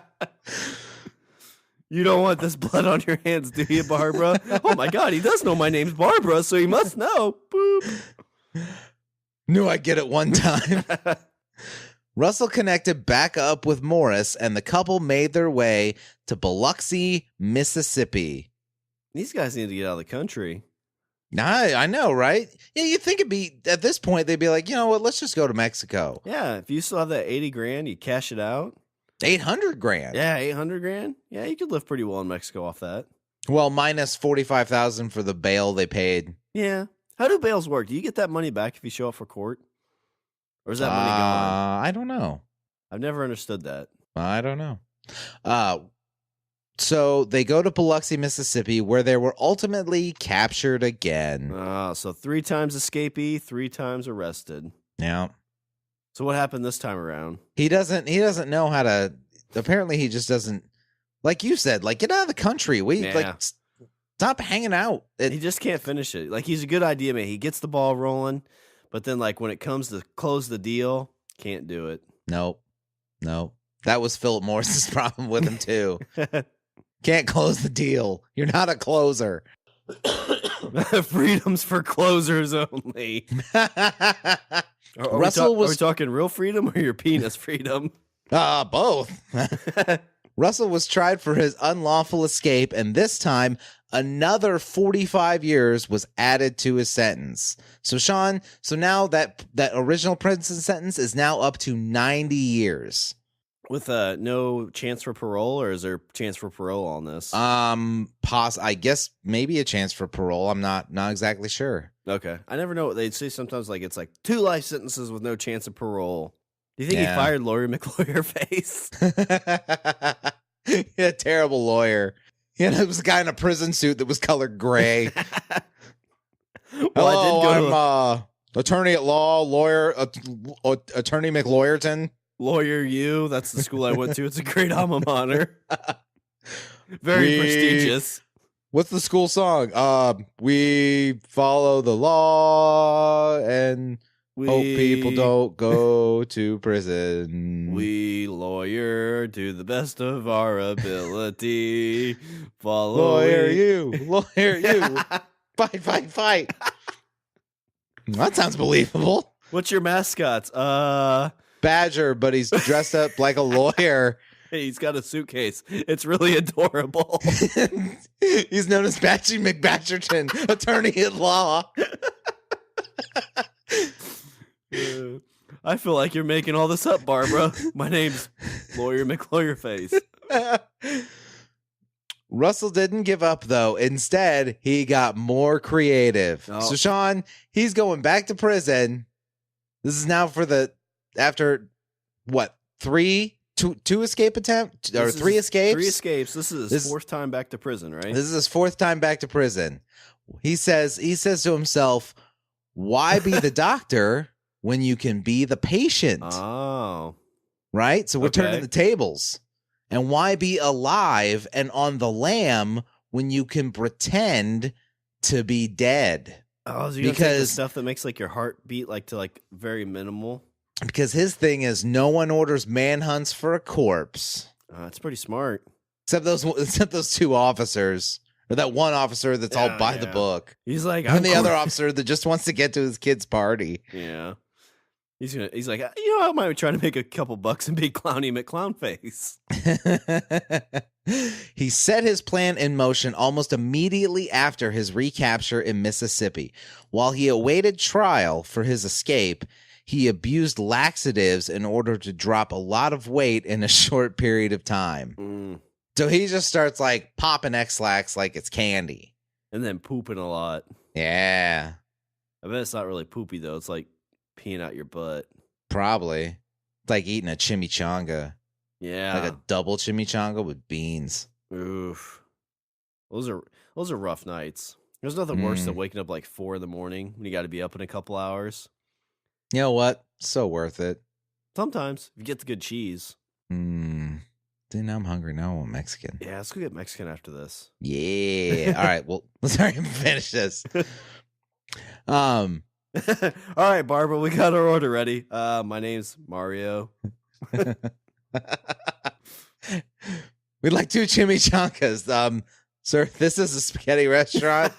A: You don't want this blood on your hands, do you, Barbara? Oh my God, he does know my name's Barbara, so he must know. Boop.
C: Knew I'd get it one time. Russell connected back up with Morris, and the couple made their way to Biloxi, Mississippi.
A: These guys need to get out of the country.
C: I know, right? Yeah, you'd think it'd be, at this point, they'd be like, you know what, let's just go to Mexico.
A: Yeah, if you still have that 80 grand, you cash it out.
C: 800 grand.
A: Yeah, 800 grand. Yeah, you could live pretty well in Mexico off that.
C: Well, minus 45,000 for the bail they paid.
A: Yeah. How do bails work? Do you get that money back if you show up for court? Or is that money gone?
C: I don't know.
A: I've never understood that.
C: I don't know. So they go to Biloxi, Mississippi, where they were ultimately captured again.
A: So 3 times escapee, 3 times arrested.
C: Yeah.
A: So what happened this time around?
C: He doesn't know how to. Apparently, he just doesn't. Like you said, like get out of the country. Stop hanging out.
A: He just can't finish it. Like he's a good idea man. He gets the ball rolling, but then like when it comes to close the deal, can't do it.
C: Nope. That was Phillip Morris's problem with him too. Can't close the deal. You're not a closer.
A: Freedom's for closers only. Are we talking real freedom or your penis freedom?
C: Both. Russell was tried for his unlawful escape, and this time another 45 years was added to his sentence. So Sean, now that original prison sentence is now up to 90 years.
A: With no chance for parole, or is there chance for parole on this?
C: I guess maybe a chance for parole. I'm not exactly sure.
A: Okay. I never know what they'd say sometimes, like it's like 2 life sentences with no chance of parole. Do you think he fired Lawyer McLawyer face?
C: Yeah, terrible lawyer. Yeah, it was a guy in a prison suit that was colored gray. I'm attorney at law, lawyer, attorney McLawyerton.
A: Lawyer U, that's the school I went to. It's a great alma mater. Very prestigious.
C: What's the school song? We follow the law and hope people don't go to prison.
A: We lawyer to the best of our ability. Follow
C: lawyer you. Fight. That sounds believable.
A: What's your mascot?
C: Badger, but he's dressed up like a lawyer.
A: Hey, he's got a suitcase. It's really adorable.
C: He's known as Batchy McBatcherton, attorney at law.
A: I feel like you're making all this up, Barbara. My name's Lawyer McLawyerface.
C: Russell didn't give up, though. Instead, he got more creative.
A: Oh.
C: So, Sean, he's going back to prison. This is now after what, 2 escape attempt or 3 escapes?
A: 3 escapes. This is his 4th time back to prison, right?
C: This is his 4th time back to prison. He says to himself, why be the doctor when you can be the patient?
A: Oh.
C: Right? So we're turning the tables. And why be alive and on the lam when you can pretend to be dead?
A: Oh, so you're gonna take the stuff that makes like your heart beat to very minimal?
C: Because his thing is no one orders manhunts for a corpse.
A: That's pretty smart.
C: Except those 2 officers. Or that one officer that's all by the book.
A: He's like,
C: and the other officer that just wants to get to his kid's party.
A: Yeah. He's like, I might try to make a couple bucks and be Clowny McClownface.
C: He set his plan in motion almost immediately after his recapture in Mississippi. While he awaited trial for his escape, he abused laxatives in order to drop a lot of weight in a short period of time. So he just starts popping X-Lax like it's candy.
A: And then pooping a lot.
C: Yeah.
A: I bet it's not really poopy, though. It's like peeing out your butt.
C: Probably. It's like eating a chimichanga.
A: Yeah.
C: Like a double chimichanga with beans.
A: Oof. Those are rough nights. There's nothing worse than waking up 4 in the morning when you got to be up in a couple hours.
C: You know what? So worth it.
A: Sometimes if you get the good cheese.
C: Dude, now I'm hungry. Now I want Mexican.
A: Yeah, let's go get Mexican after this.
C: Yeah. All right. Well, let's hurry and finish this.
A: All right, Barbara, we got our order ready. My name's Mario.
C: We'd like 2 chimichangas. Sir, this is a spaghetti restaurant.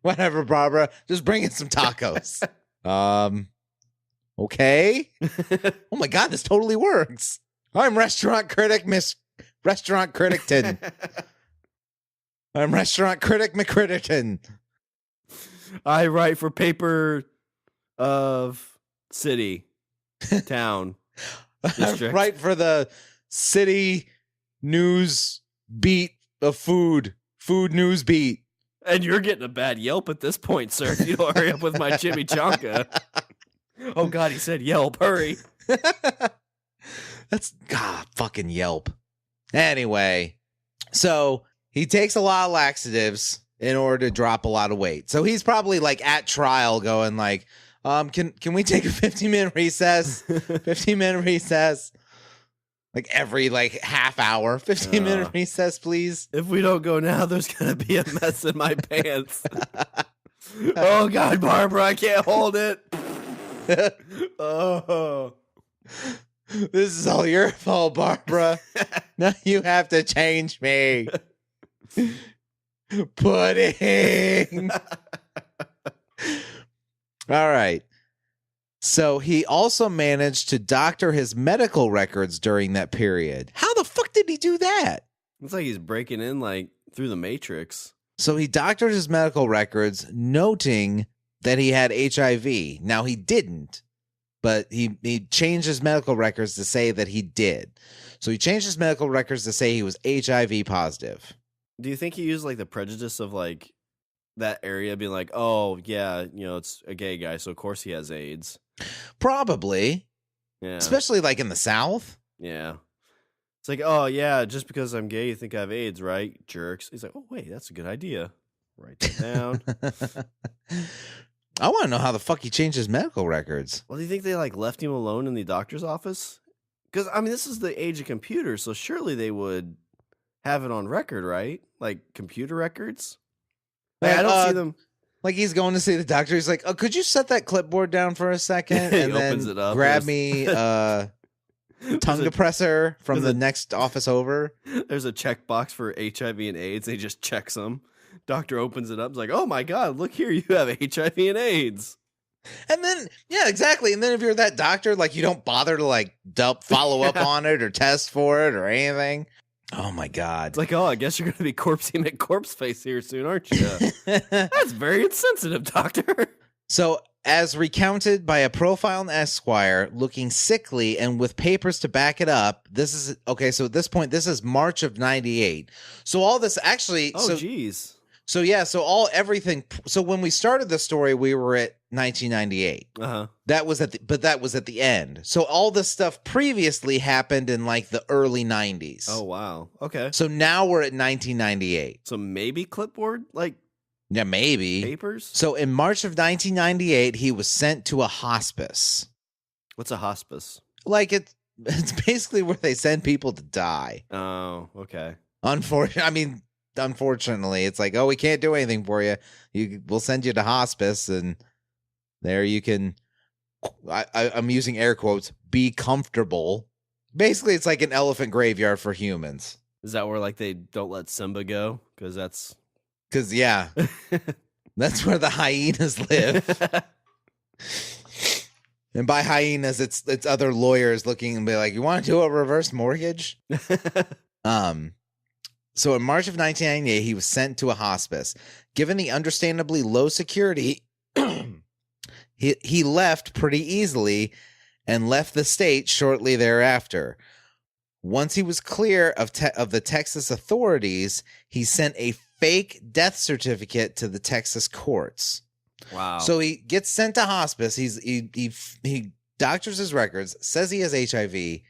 C: Whatever, Barbara. Just bring in some tacos. Okay. Oh my God, this totally works. I'm restaurant critic, Miss Restaurant Criticton. I'm restaurant critic McCritterton.
A: I write for paper of city, town, district.
C: Right for the city news beat of food news beat.
A: And you're getting a bad Yelp at this point, sir. If you don't hurry up with my chimichanga. Oh God, he said Yelp. Hurry.
C: That's fucking Yelp. Anyway, so he takes a lot of laxatives in order to drop a lot of weight. So he's probably like at trial going like, can we take a 15-minute recess? 15-minute recess. Like every half hour. 15-minute recess, please.
A: If we don't go now, there's going to be a mess in my pants. Oh God, Barbara, I can't hold it. Oh.
C: This is all your fault, Barbara. Now you have to change me. Pudding. All right. So he also managed to doctor his medical records during that period. How the fuck did he do that?
A: It's like he's breaking in through the Matrix.
C: So he doctored his medical records, noting that he had HIV. Now he didn't, but he changed his medical records to say that he did. So he changed his medical records to say he was HIV positive.
A: Do you think he used the prejudice of that area being like, oh yeah, it's a gay guy, so of course he has AIDS?
C: Probably.
A: Yeah.
C: Especially in the South.
A: Yeah. It's like, oh yeah, just because I'm gay, you think I have AIDS, right? Jerks. He's like, oh wait, that's a good idea. Write that down.
C: I want to know how the fuck he changed his medical records.
A: Well, do you think they left him alone in the doctor's office? Because this is the age of computers, so surely they would have it on record, right? Computer records. I don't see them.
C: He's going to see the doctor. He's like, "Oh, could you set that clipboard down for a second and then
A: opens it up.
C: grab me a tongue depressor from the next office over?"
A: There's a checkbox for HIV and AIDS. He just checks them. Doctor opens it up. It's like, oh my God, look here, you have HIV and AIDS.
C: And then, yeah, exactly. And then if you're that doctor, you don't bother to follow up on it or test for it or anything. Oh my God.
A: It's like, oh, I guess you're going to be corpsey McCorpseface here soon, aren't you? That's very insensitive, doctor.
C: So, as recounted by a profile in Esquire, looking sickly and with papers to back it up, this is, okay, so at this point, this is March of 98. So all this actually...
A: Oh, geez.
C: So yeah, so everything. So when we started the story, we were at 1998. That was at the end. So all this stuff previously happened in the early 90s.
A: Oh wow. Okay.
C: So now we're at 1998.
A: So maybe clipboard,
C: yeah, maybe
A: papers.
C: So in March of 1998, he was sent to a hospice.
A: What's a hospice?
C: It's basically where they send people to die.
A: Oh, okay.
C: Unfortunately, it's oh, we can't do anything for you. We'll send you to hospice, and there you can. I'm using air quotes. Be comfortable. Basically, it's like an elephant graveyard for humans.
A: Is that where they don't let Simba go? Because
C: yeah, that's where the hyenas live. And by hyenas, it's other lawyers looking and be like, you want to do a reverse mortgage? So in March of 1998, he was sent to a hospice. Given the understandably low security, he left pretty easily and left the state shortly thereafter. Once he was clear of the Texas authorities, he sent a fake death certificate to the Texas courts.
A: Wow.
C: So he gets sent to hospice. He doctors his records, says he has HIV.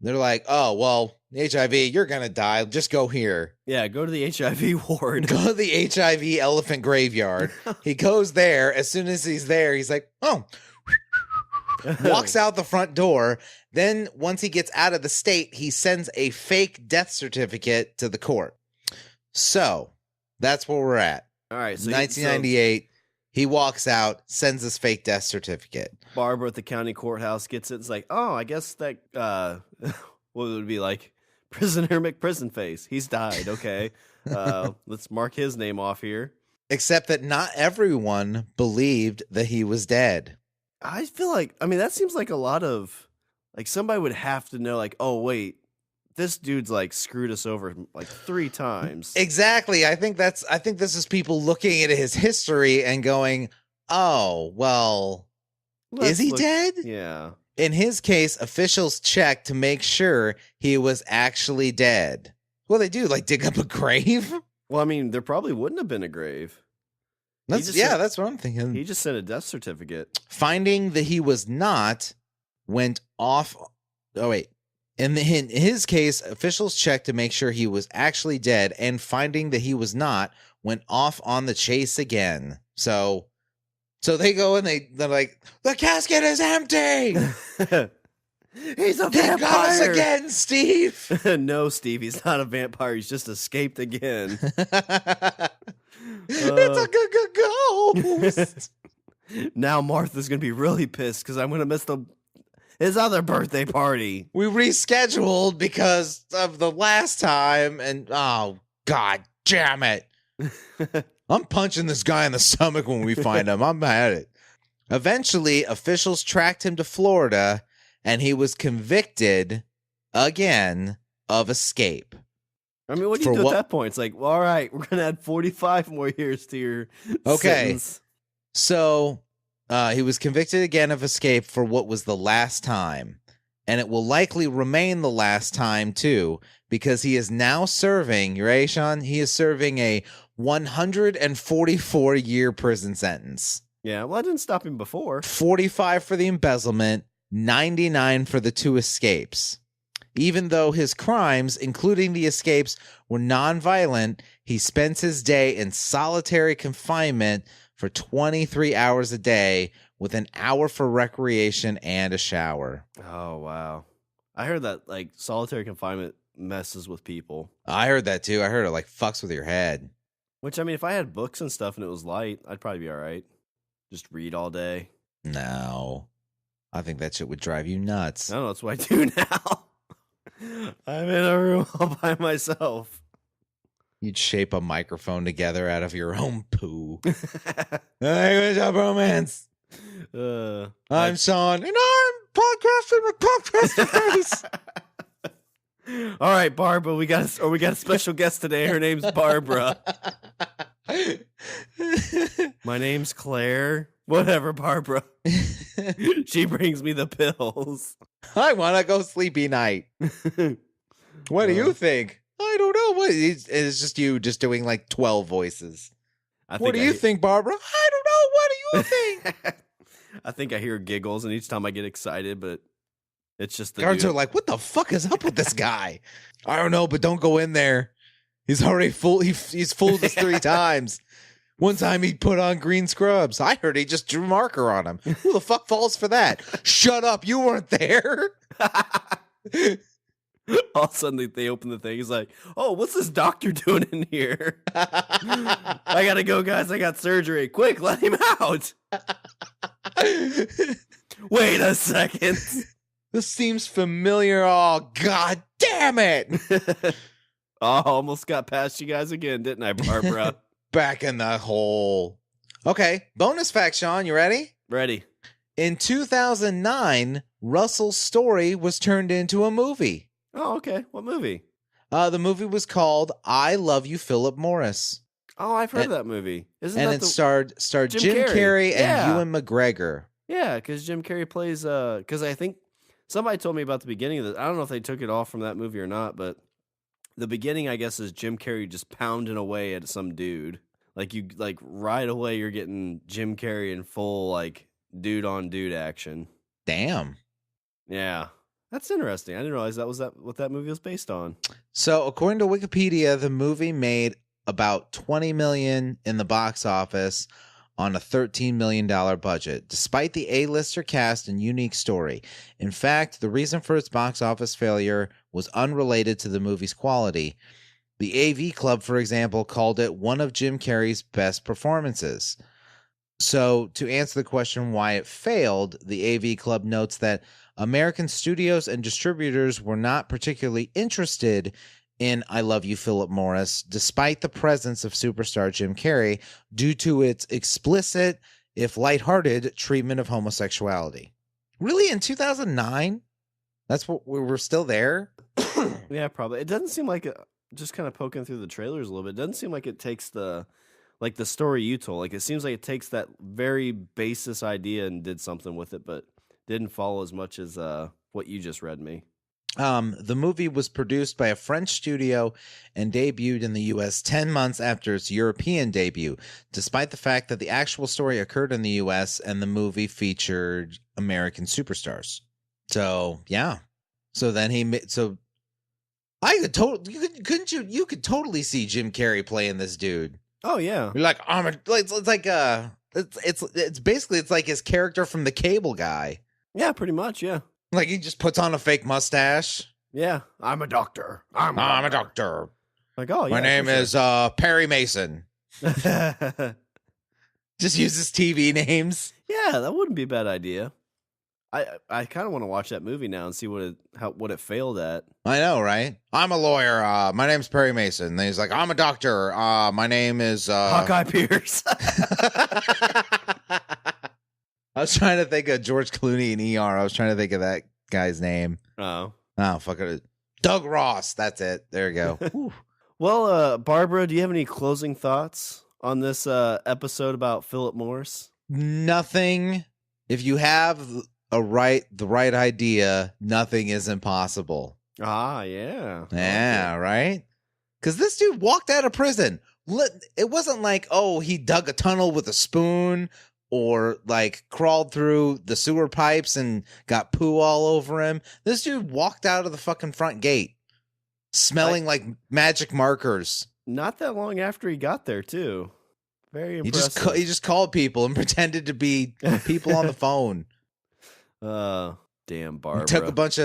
C: They're like, oh, well, HIV, you're going to die. Just go here.
A: Yeah, go to the HIV ward.
C: Go to the HIV elephant graveyard. He goes there. As soon as he's there, he's like, oh, walks out the front door. Then once he gets out of the state, he sends a fake death certificate to the court. So that's where we're at.
A: All right. So
C: 1998, he walks out, sends his fake death certificate.
A: Barbara at the county courthouse gets it. It's like, oh, I guess that, what would it be like? Prisoner McPrison face. He's died. Okay. Let's mark his name off here.
C: Except that not everyone believed that he was dead.
A: I feel like, I mean, that seems like a lot of, like, somebody would have to know, like, oh, wait, this dude's, like, screwed us over, like, 3 times.
C: Exactly. I think this is people looking at his history and going, oh, well, is he dead?
A: Yeah.
C: In his case, officials checked to make sure he was actually dead. Well, they do, like, dig up a grave.
A: Well, I mean, there probably wouldn't have been a grave.
C: That's what I'm thinking.
A: He just sent a death certificate.
C: Finding that he was not went off. Oh, wait. In his case, officials checked to make sure he was actually dead, and finding that he was not went off on the chase again. So they go and they're like, the casket is empty.
A: He's a vampire.
C: He got us again, Steve.
A: No, Steve, he's not a vampire. He's just escaped again.
C: It's a ghost.
A: Now Martha's gonna be really pissed because I'm gonna miss his other birthday party.
C: We rescheduled because of the last time, and oh god damn it! I'm punching this guy in the stomach when we find him. I'm at it. Eventually, officials tracked him to Florida, and he was convicted again of escape.
A: I mean, what do you do at that point? It's like, well, all right, we're gonna add 45 more years to your sentence.
C: So he was convicted again of escape for what was the last time, and it will likely remain the last time too, because he is now serving. You ready, Sean? He is serving a 144-year prison sentence.
A: Yeah, well, I didn't stop him before.
C: 45 for the embezzlement, 99 for the 2 escapes. Even though his crimes, including the escapes, were nonviolent, he spends his day in solitary confinement for 23 hours a day with an hour for recreation and a shower.
A: Oh, wow. I heard that, like, solitary confinement messes with people.
C: I heard that, too. I heard it, like, fucks with your head.
A: Which, I mean, if I had books and stuff and it was light, I'd probably be all right. Just read all day.
C: No. I think that shit would drive you nuts.
A: I don't know. That's what I do now. I'm in a room all by myself.
C: You'd shape a microphone together out of your own poo. Language of Bromance. I'm Sean, and I'm podcasting with podcast face.
A: All right, Barbara, we got a special guest today. Her name's Barbara. My name's Claire. Whatever, Barbara. She brings me the pills.
C: I want to go sleepy night. What do you think? I don't know. What it's just you just doing like 12 voices. What do you think, Barbara? I don't know. What do you think?
A: I think I hear giggles, and each time I get excited, but it's just the
C: guards are like, "What the fuck is up with this guy?" I don't know, but don't go in there. He's already full. He's fooled us 3 times. One time he put on green scrubs. I heard he just drew marker on him. Who the fuck falls for that? Shut up. You weren't there.
A: All of a sudden they open the thing. He's like, oh, what's this doctor doing in here? I gotta go, guys. I got surgery. Quick, let him out. Wait a second.
C: This seems familiar. Oh, god damn it.
A: Oh, almost got past you guys again, didn't I, Barbara?
C: Back in the hole. Okay, bonus fact, Sean. You ready?
A: Ready.
C: In 2009, Russell's story was turned into a movie.
A: Oh, okay. What movie?
C: The movie was called I Love You, Phillip Morris.
A: Oh, I've heard of that movie.
C: It starred Jim Carrey and Ewan McGregor.
A: Yeah, because Jim Carrey plays. Because I think somebody told me about the beginning of this. I don't know if they took it off from that movie or not, but the beginning, I guess, is Jim Carrey just pounding away at some dude. Like right away, you're getting Jim Carrey in full like dude on dude action.
C: Damn.
A: Yeah. That's interesting. I didn't realize that was what that movie was based on.
C: So, according to Wikipedia, the movie made about $20 million in the box office on a $13 million budget, despite the A-lister cast and unique story. In fact, the reason for its box office failure was unrelated to the movie's quality. The AV Club, for example, called it one of Jim Carrey's best performances. So, to answer the question why it failed, the AV Club notes that American studios and distributors were not particularly interested in I Love You, Phillip Morris, despite the presence of superstar Jim Carrey, due to its explicit, if lighthearted, treatment of homosexuality. Really, in 2009? That's what we were still there?
A: Yeah, probably. It doesn't seem like just kind of poking through the trailers a little bit. It doesn't seem like it takes the story you told. Like, it seems like it takes that very basis idea and did something with it, but didn't follow as much as what you just read me.
C: The movie was produced by a French studio and debuted in the U.S. 10 months after its European debut, despite the fact that the actual story occurred in the U.S. and the movie featured American superstars. So, yeah. So then I could you could totally see Jim Carrey playing this dude.
A: Oh yeah.
C: You're like, it's basically like his character from The Cable Guy.
A: Yeah, pretty much, yeah.
C: Like, he just puts on a fake mustache.
A: Yeah, I'm a doctor.
C: I'm a doctor.
A: Like, oh yeah.
C: My name is Perry Mason. Just uses TV names.
A: Yeah, that wouldn't be a bad idea. I kind of want to watch that movie now and see what it failed at.
C: I know, right? I'm a lawyer. My name's Perry Mason. And he's like, I'm a doctor. My name is
A: Hawkeye Pierce.
C: I was trying to think of George Clooney in ER. I was trying to think of that guy's name.
A: Oh,
C: fuck it. Doug Ross. That's it. There you go.
A: Well, Barbara, do you have any closing thoughts on this episode about Phillip Morris?
C: Nothing. If you have the right idea, nothing is impossible.
A: Ah, yeah.
C: Yeah, right? Because this dude walked out of prison. It wasn't like, oh, he dug a tunnel with a spoon or like crawled through the sewer pipes and got poo all over him. This dude walked out of the fucking front gate smelling like magic markers.
A: Not that long after he got there, too. Very impressive.
C: He just called people and pretended to be people on the phone.
A: Damn, Barbara.
C: Took a bunch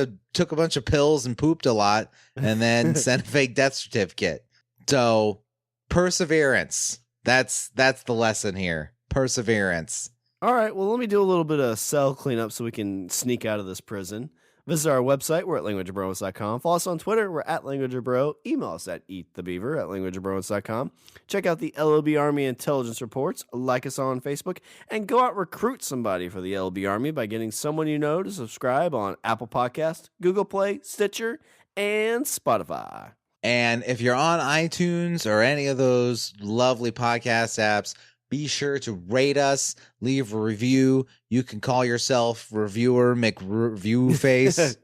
C: of pills and pooped a lot, and then sent a fake death certificate. So, perseverance. That's the lesson here. Perseverance.
A: All right, well, let me do a little bit of cell cleanup so we can sneak out of this prison. Visit our website. We're at languageofbromance.com. Follow us on Twitter. We're at languageofbro. Email us at eatthebeaver@languageofbromance.com. Check out the LOB Army intelligence reports. Like us on Facebook. And go out recruit somebody for the LOB Army by getting someone you know to subscribe on Apple Podcast, Google Play, Stitcher, and Spotify.
C: And if you're on iTunes or any of those lovely podcast apps, be sure to rate us, leave a review. You can call yourself Reviewer McReviewface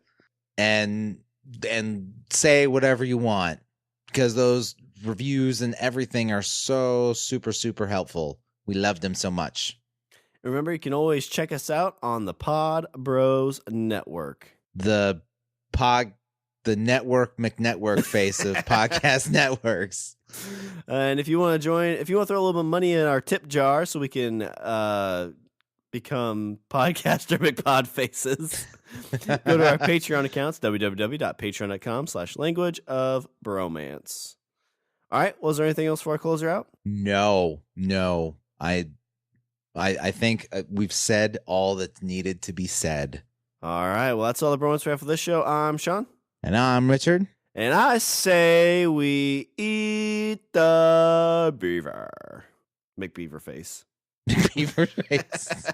C: and say whatever you want, because those reviews and everything are so super, super helpful. We love them so much.
A: Remember, you can always check us out on the Pod Bros Network.
C: The network McNetwork face of podcast networks.
A: And if you want to join, if you want to throw a little bit of money in our tip jar so we can become podcaster McPod faces, go to our Patreon accounts, www.patreon.com/language of bromance. All right. Was there anything else before I close her out?
C: No. I think we've said all that's needed to be said.
A: All right. Well, that's all the bromance we have for this show. I'm Sean.
C: And I'm Richard.
A: And I say we eat the beaver. McBeaver face.
C: Beaver face.